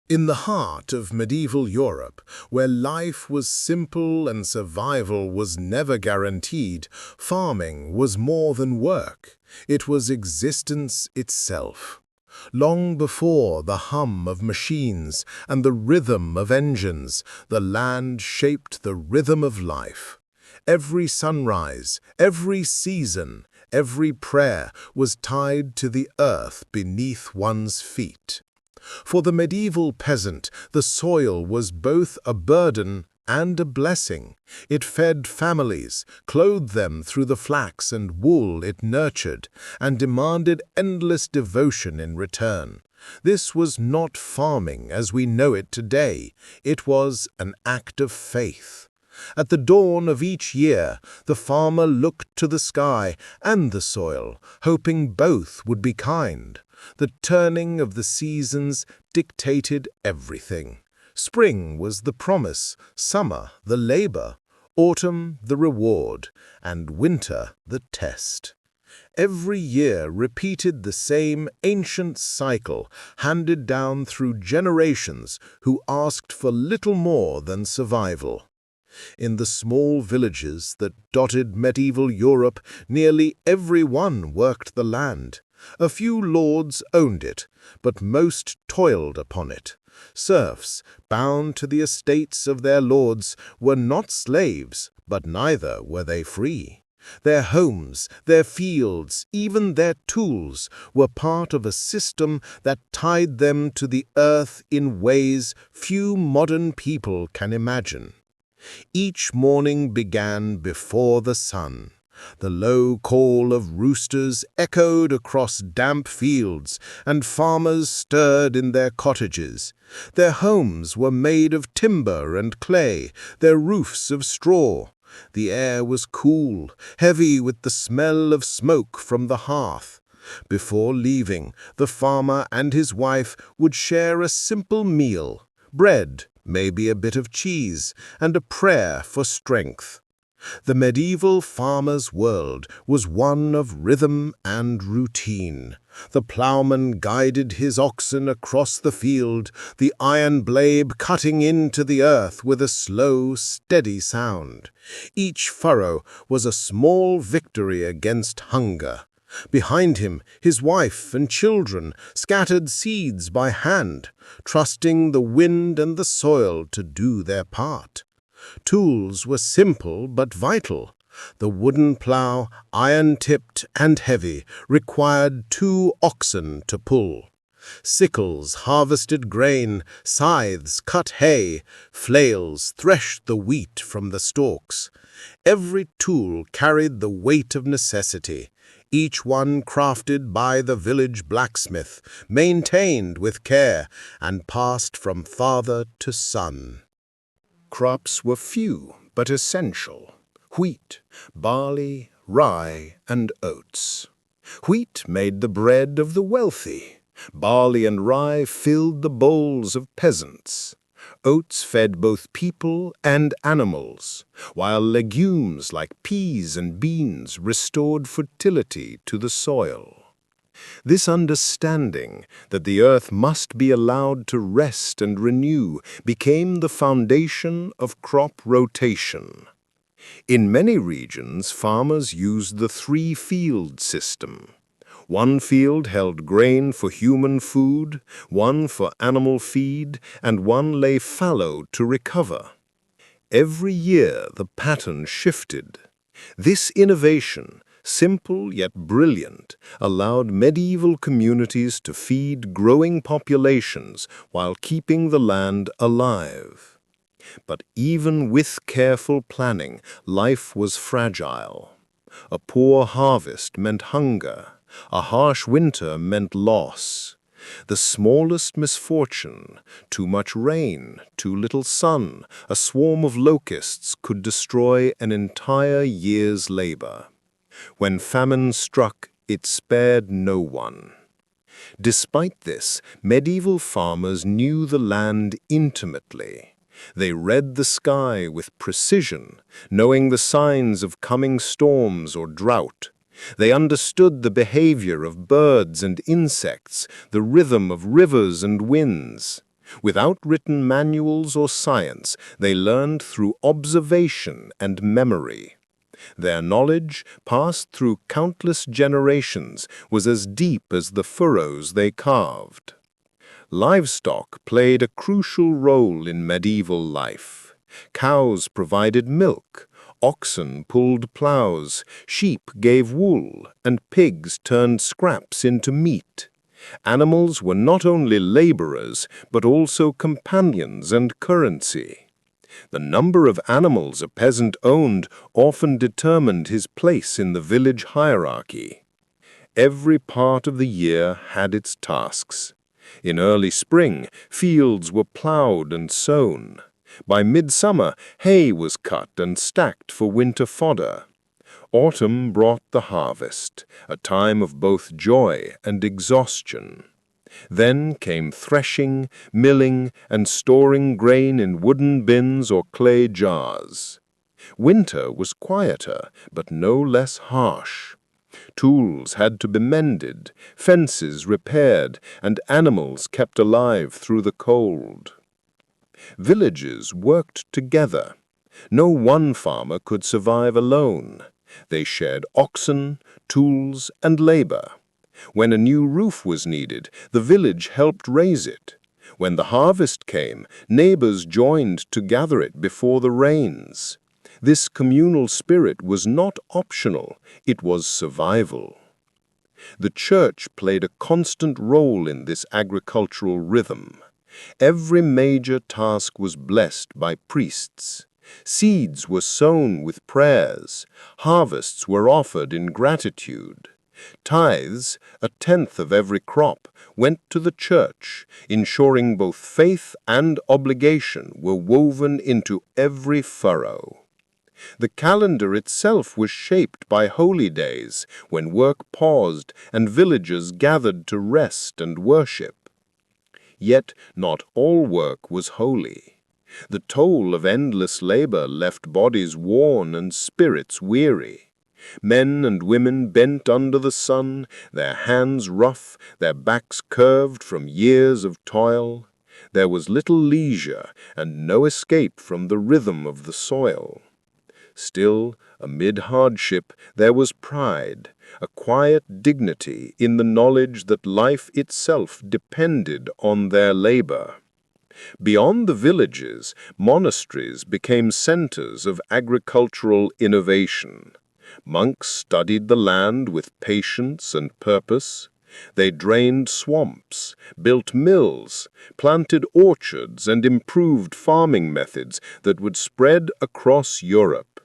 In the heart of medieval Europe, where life was simple and survival was never guaranteed, farming was more than work. It was existence itself. Long before the hum of machines and the rhythm of engines, the land shaped the rhythm of life. Every sunrise, every season, every prayer was tied to the earth beneath one's feet. For the medieval peasant, the soil was both a burden and a blessing. It fed families, clothed them through the flax and wool it nurtured, and demanded endless devotion in return. This was not farming as we know it today. It was an act of faith. At the dawn of each year, the farmer looked to the sky and the soil, hoping both would be kind. The turning of the seasons dictated everything. Spring was the promise, summer the labor, autumn the reward, and winter the test. Every year repeated the same ancient cycle, handed down through generations who asked for little more than survival. In the small villages that dotted medieval Europe, nearly everyone worked the land. A few lords owned it, but most toiled upon it. Serfs, bound to the estates of their lords, were not slaves, but neither were they free. Their homes, their fields, even their tools, were part of a system that tied them to the earth in ways few modern people can imagine. Each morning began before the sun. The low call of roosters echoed across damp fields, and farmers stirred in their cottages. Their homes were made of timber and clay, their roofs of straw. The air was cool, heavy with the smell of smoke from the hearth. Before leaving, the farmer and his wife would share a simple meal: bread, maybe a bit of cheese, and a prayer for strength. The medieval farmer's world was one of rhythm and routine. The ploughman guided his oxen across the field, the iron blade cutting into the earth with a slow, steady sound. Each furrow was a small victory against hunger. Behind him, his wife and children scattered seeds by hand, trusting the wind and the soil to do their part. Tools were simple but vital. The wooden plough, iron-tipped and heavy, required 2 oxen to pull. Sickles harvested grain, scythes cut hay, flails threshed the wheat from the stalks. Every tool carried the weight of necessity, each one crafted by the village blacksmith, maintained with care, and passed from father to son. Crops were few but essential: wheat, barley, rye, and oats. Wheat made the bread of the wealthy. Barley and rye filled the bowls of peasants. Oats fed both people and animals, while legumes like peas and beans restored fertility to the soil. This understanding that the earth must be allowed to rest and renew became the foundation of crop rotation. In many regions, farmers used the 3-field system. One field held grain for human food, one for animal feed, and one lay fallow to recover. Every year the pattern shifted. This innovation, simple yet brilliant, allowed medieval communities to feed growing populations while keeping the land alive. But even with careful planning, life was fragile. A poor harvest meant hunger. A harsh winter meant loss. The smallest misfortune, too much rain, too little sun, a swarm of locusts could destroy an entire year's labor. When famine struck, it spared no one. Despite this, medieval farmers knew the land intimately. They read the sky with precision, knowing the signs of coming storms or drought. They understood the behavior of birds and insects, the rhythm of rivers and winds. Without written manuals or science, they learned through observation and memory. Their knowledge, passed through countless generations, was as deep as the furrows they carved. Livestock played a crucial role in medieval life. Cows provided milk, oxen pulled plows, sheep gave wool, and pigs turned scraps into meat. Animals were not only laborers, but also companions and currency. The number of animals a peasant owned often determined his place in the village hierarchy. Every part of the year had its tasks. In early spring, fields were plowed and sown. By midsummer, hay was cut and stacked for winter fodder. Autumn brought the harvest, a time of both joy and exhaustion. Then came threshing, milling, and storing grain in wooden bins or clay jars. Winter was quieter, but no less harsh. Tools had to be mended, fences repaired, and animals kept alive through the cold. Villages worked together. No one farmer could survive alone. They shared oxen, tools, and labor. When a new roof was needed, the village helped raise it. When the harvest came, neighbors joined to gather it before the rains. This communal spirit was not optional, it was survival. The church played a constant role in this agricultural rhythm. Every major task was blessed by priests. Seeds were sown with prayers. Harvests were offered in gratitude. Tithes, a tenth of every crop, went to the church, ensuring both faith and obligation were woven into every furrow. The calendar itself was shaped by holy days, when work paused and villagers gathered to rest and worship. Yet not all work was holy. The toll of endless labor left bodies worn and spirits weary. Men and women bent under the sun, their hands rough, their backs curved from years of toil. There was little leisure and no escape from the rhythm of the soil. Still, amid hardship, there was pride, a quiet dignity in the knowledge that life itself depended on their labor. Beyond the villages, monasteries became centers of agricultural innovation. Monks studied the land with patience and purpose. They drained swamps, built mills, planted orchards, and improved farming methods that would spread across Europe.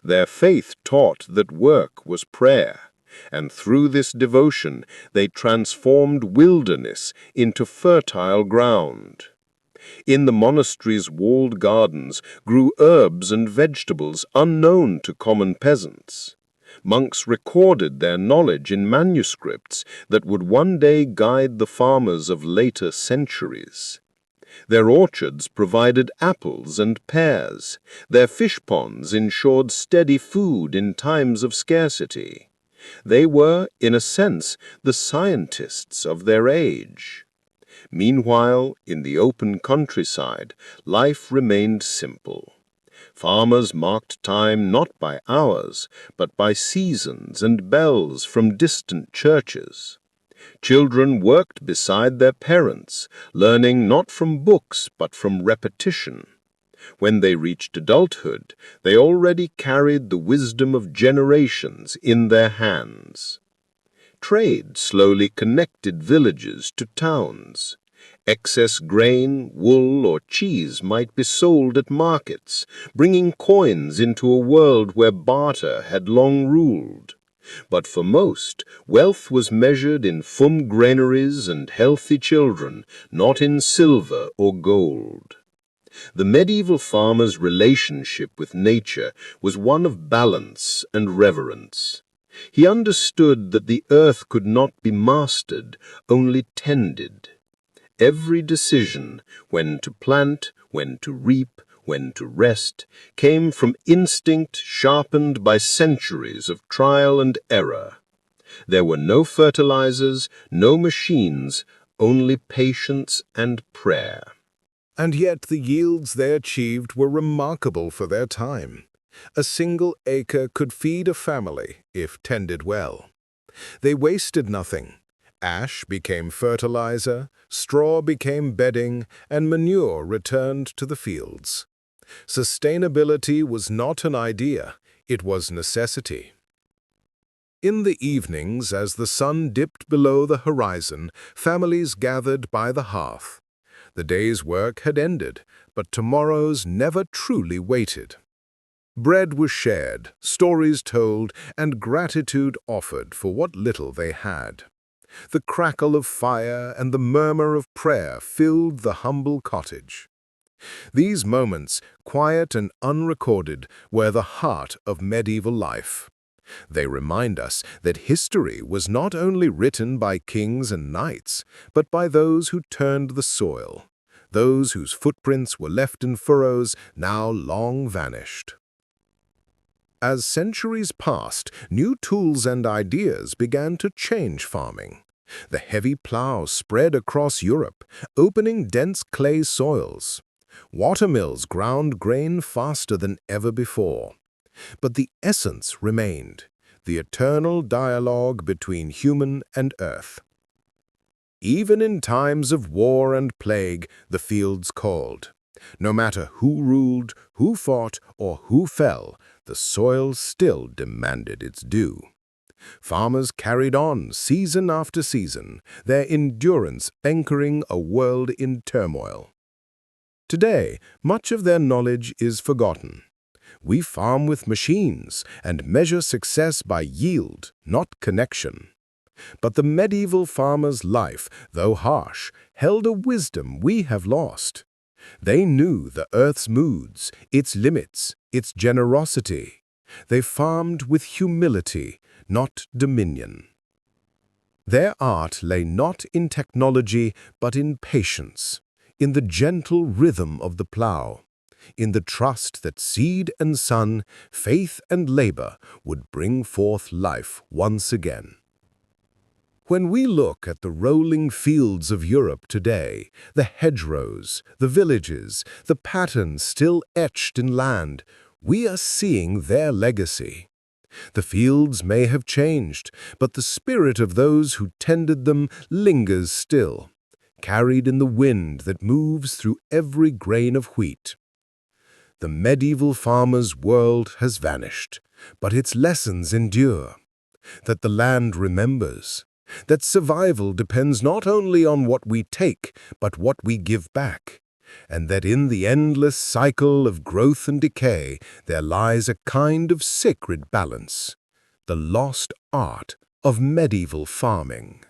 Their faith taught that work was prayer, and through this devotion they transformed wilderness into fertile ground. In the monastery's walled gardens grew herbs and vegetables unknown to common peasants. Monks recorded their knowledge in manuscripts that would one day guide the farmers of later centuries. Their orchards provided apples and pears. Their fish ponds ensured steady food in times of scarcity. They were, in a sense, the scientists of their age. Meanwhile, in the open countryside, life remained simple. Farmers marked time not by hours, but by seasons and bells from distant churches. Children worked beside their parents, learning not from books but from repetition. When they reached adulthood, they already carried the wisdom of generations in their hands. Trade slowly connected villages to towns. Excess grain, wool, or cheese might be sold at markets, bringing coins into a world where barter had long ruled. But for most, wealth was measured in full granaries and healthy children, not in silver or gold. The medieval farmer's relationship with nature was one of balance and reverence. He understood that the earth could not be mastered, only tended. Every decision, when to plant, when to reap, when to rest, came from instinct sharpened by centuries of trial and error. There were no fertilizers, no machines, only patience and prayer. And yet the yields they achieved were remarkable for their time. A single acre could feed a family if tended well. They wasted nothing. Ash became fertilizer, straw became bedding, and manure returned to the fields. Sustainability was not an idea, it was necessity. In the evenings, as the sun dipped below the horizon, families gathered by the hearth. The day's work had ended, but tomorrow's never truly waited. Bread was shared, stories told, and gratitude offered for what little they had. The crackle of fire and the murmur of prayer filled the humble cottage. These moments, quiet and unrecorded, were the heart of medieval life. They remind us that history was not only written by kings and knights, but by those who turned the soil, those whose footprints were left in furrows now long vanished. As centuries passed, new tools and ideas began to change farming. The heavy plow spread across Europe, opening dense clay soils. Watermills ground grain faster than ever before. But the essence remained, the eternal dialogue between human and earth. Even in times of war and plague, the fields called. No matter who ruled, who fought, or who fell, the soil still demanded its due. Farmers carried on season after season, their endurance anchoring a world in turmoil. Today, much of their knowledge is forgotten. We farm with machines and measure success by yield, not connection. But the medieval farmer's life, though harsh, held a wisdom we have lost. They knew the earth's moods, its limits, its generosity. They farmed with humility, not dominion. Their art lay not in technology, but in patience, in the gentle rhythm of the plow, in the trust that seed and sun, faith and labor would bring forth life once again. When we look at the rolling fields of Europe today, the hedgerows, the villages, the patterns still etched in land, we are seeing their legacy. The fields may have changed, but the spirit of those who tended them lingers still, carried in the wind that moves through every grain of wheat. The medieval farmer's world has vanished, but its lessons endure. That the land remembers. That survival depends not only on what we take, but what we give back. And that in the endless cycle of growth and decay, there lies a kind of sacred balance, the lost art of medieval farming.